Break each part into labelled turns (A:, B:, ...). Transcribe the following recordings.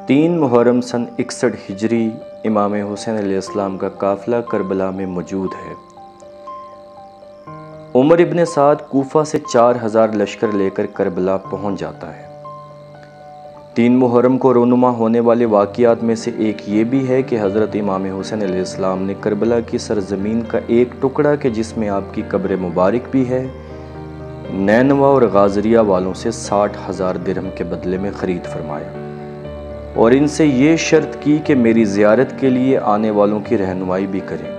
A: 3 محرم سن 61 ہجری امام حسین علیہ السلام کا قافلہ کربلا میں موجود ہے۔ عمر ابن سعد کوفہ سے 4000 لشکر لے کر کربلا پہنچ جاتا ہے۔ 3 محرم کو رونما ہونے والے واقعات میں سے ایک یہ بھی ہے کہ حضرت امام حسین علیہ السلام نے کربلا کی سرزمین کا ایک ٹکڑا کہ جس میں آپ کی قبر مبارک بھی ہے، نینوا اور غازریہ والوں سے 60,000 درہم کے بدلے میں خرید فرمایا اور ان سے یہ شرط کی کہ میری زیارت کے لیے آنے والوں کی رہنمائی بھی کریں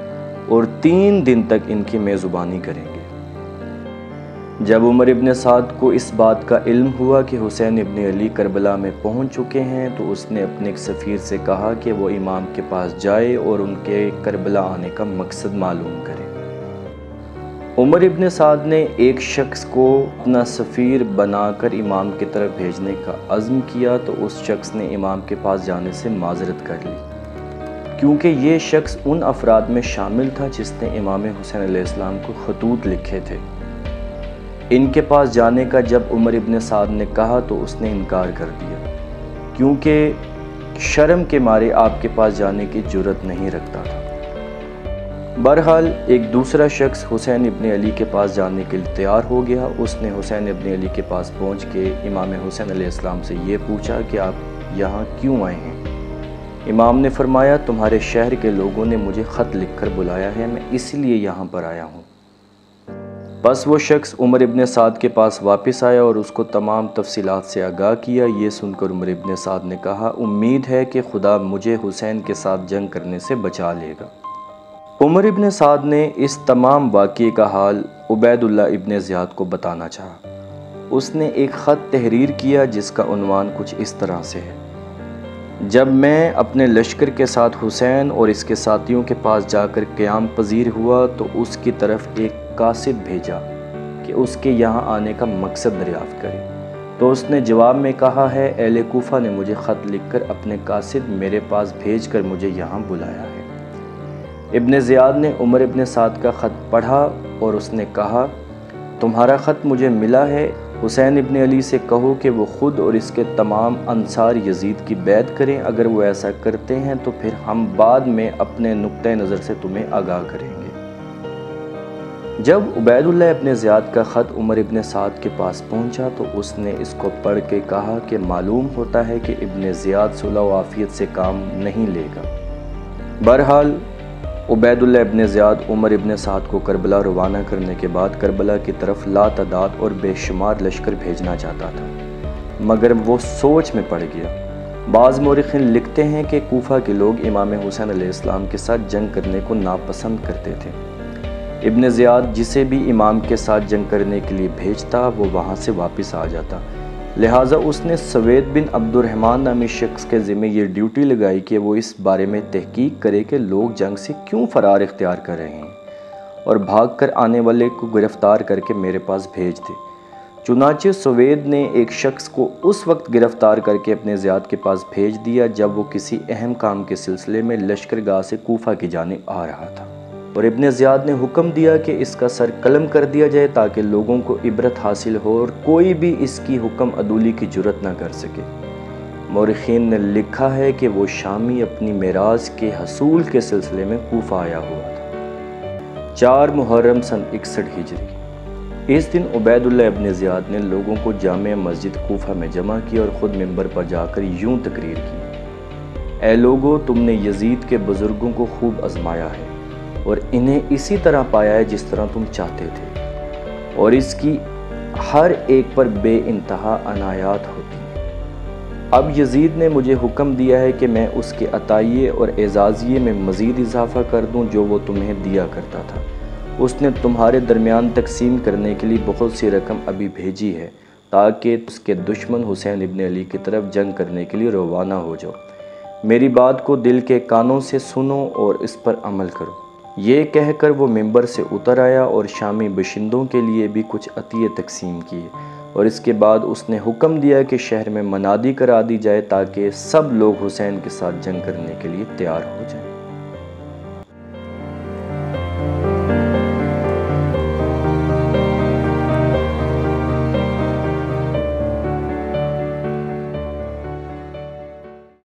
A: اور 3 دن تک ان کی میزبانی کریں گے۔ جب عمر ابن سعد کو اس بات کا علم ہوا کہ حسین ابن علی کربلا میں پہنچ چکے ہیں تو اس نے اپنے ایک سفیر سے کہا کہ وہ امام کے پاس جائے اور ان کے کربلا آنے کا مقصد معلوم کرے۔ عمر ابن سعد نے ایک شخص کو اپنا سفیر بنا کر امام کی طرف بھیجنے کا عزم کیا تو اس شخص نے امام کے پاس جانے سے معذرت کر لی، کیونکہ یہ شخص ان افراد میں شامل تھا جس نے امام حسین علیہ السلام کو خطوط لکھے تھے۔ ان کے پاس جانے کا جب عمر ابن سعد نے کہا تو اس نے انکار کر دیا، کیونکہ شرم کے مارے آپ کے پاس جانے کی جرأت نہیں رکھتا تھا۔ بہرحال ایک دوسرا شخص حسین ابن علی کے پاس جانے کے لیے تیار ہو گیا۔ اس نے حسین ابن علی کے پاس پہنچ کے امام حسین علیہ السلام سے یہ پوچھا کہ آپ یہاں کیوں آئے ہیں؟ امام نے فرمایا، تمہارے شہر کے لوگوں نے مجھے خط لکھ کر بلایا ہے، میں اس لیے یہاں پر آیا ہوں۔ بس وہ شخص عمر ابن سعد کے پاس واپس آیا اور اس کو تمام تفصیلات سے آگاہ کیا۔ یہ سن کر عمر ابن سعد نے کہا، امید ہے کہ خدا مجھے حسین کے ساتھ جنگ کرنے سے بچا لے گا۔ عمر ابن سعد نے اس تمام واقعے کا حال عبید اللہ ابن زیاد کو بتانا چاہا۔ اس نے ایک خط تحریر کیا جس کا عنوان کچھ اس طرح سے ہے: جب میں اپنے لشکر کے ساتھ حسین اور اس کے ساتھیوں کے پاس جا کر قیام پذیر ہوا تو اس کی طرف ایک قاصد بھیجا کہ اس کے یہاں آنے کا مقصد دریافت کرے، تو اس نے جواب میں کہا ہے، اہل کوفہ نے مجھے خط لکھ کر اپنے قاصد میرے پاس بھیج کر مجھے یہاں بلایا ہے۔ ابن زیاد نے عمر ابن سعد کا خط پڑھا اور اس نے کہا، تمہارا خط مجھے ملا ہے، حسین ابن علی سے کہو کہ وہ خود اور اس کے تمام انصار یزید کی بیعت کریں، اگر وہ ایسا کرتے ہیں تو پھر ہم بعد میں اپنے نقطہ نظر سے تمہیں آگاہ کریں گے۔ جب عبید اللہ ابن زیاد کا خط عمر ابن سعد کے پاس پہنچا تو اس نے اس کو پڑھ کے کہا کہ معلوم ہوتا ہے کہ ابن زیاد صلح و عافیت سے کام نہیں لے گا۔ بہرحال عبید اللہ ابن زیاد عمر ابن سعد کو کربلا روانہ کرنے کے بعد کربلا کی طرف لاتعداد اور بے شمار لشکر بھیجنا چاہتا تھا، مگر وہ سوچ میں پڑ گیا۔ بعض مورخین لکھتے ہیں کہ کوفہ کے لوگ امام حسین علیہ السلام کے ساتھ جنگ کرنے کو ناپسند کرتے تھے۔ ابن زیاد جسے بھی امام کے ساتھ جنگ کرنے کے لیے بھیجتا وہ وہاں سے واپس آ جاتا، لہٰذا اس نے سوید بن عبد الرحمن نامی شخص کے ذمہ یہ ڈیوٹی لگائی کہ وہ اس بارے میں تحقیق کرے کہ لوگ جنگ سے کیوں فرار اختیار کر رہے ہیں اور بھاگ کر آنے والے کو گرفتار کر کے میرے پاس بھیج دے۔ چنانچہ سوید نے ایک شخص کو اس وقت گرفتار کر کے اپنے زیاد کے پاس بھیج دیا جب وہ کسی اہم کام کے سلسلے میں لشکرگاہ سے کوفہ کی جانب آ رہا تھا، اور ابن زیاد نے حکم دیا کہ اس کا سر قلم کر دیا جائے تاکہ لوگوں کو عبرت حاصل ہو اور کوئی بھی اس کی حکم عدولی کی جرأت نہ کر سکے۔ مورخین نے لکھا ہے کہ وہ شامی اپنی میراث کے حصول کے سلسلے میں کوفہ آیا ہوا تھا۔ 4 محرم سن 61 ہجری اس دن عبید اللہ ابن زیاد نے لوگوں کو جامع مسجد کوفہ میں جمع کیا اور خود منبر پر جا کر یوں تقریر کی، اے لوگو، تم نے یزید کے بزرگوں کو خوب آزمایا ہے اور انہیں اسی طرح پایا ہے جس طرح تم چاہتے تھے، اور اس کی ہر ایک پر بے انتہا عنایات ہوتی ہیں۔ اب یزید نے مجھے حکم دیا ہے کہ میں اس کے عطائیے اور اعزازیے میں مزید اضافہ کر دوں جو وہ تمہیں دیا کرتا تھا۔ اس نے تمہارے درمیان تقسیم کرنے کے لیے بہت سی رقم ابھی بھیجی ہے تاکہ اس کے دشمن حسین ابن علی کی طرف جنگ کرنے کے لیے روانہ ہو جاؤ۔ میری بات کو دل کے کانوں سے سنو اور اس پر عمل کرو۔ یہ کہہ کر وہ منبر سے اتر آیا اور شامی باشندوں کے لیے بھی کچھ عطیے تقسیم کیے، اور اس کے بعد اس نے حکم دیا کہ شہر میں منادی کرا دی جائے تاکہ سب لوگ حسین کے ساتھ جنگ کرنے کے لیے تیار ہو جائیں۔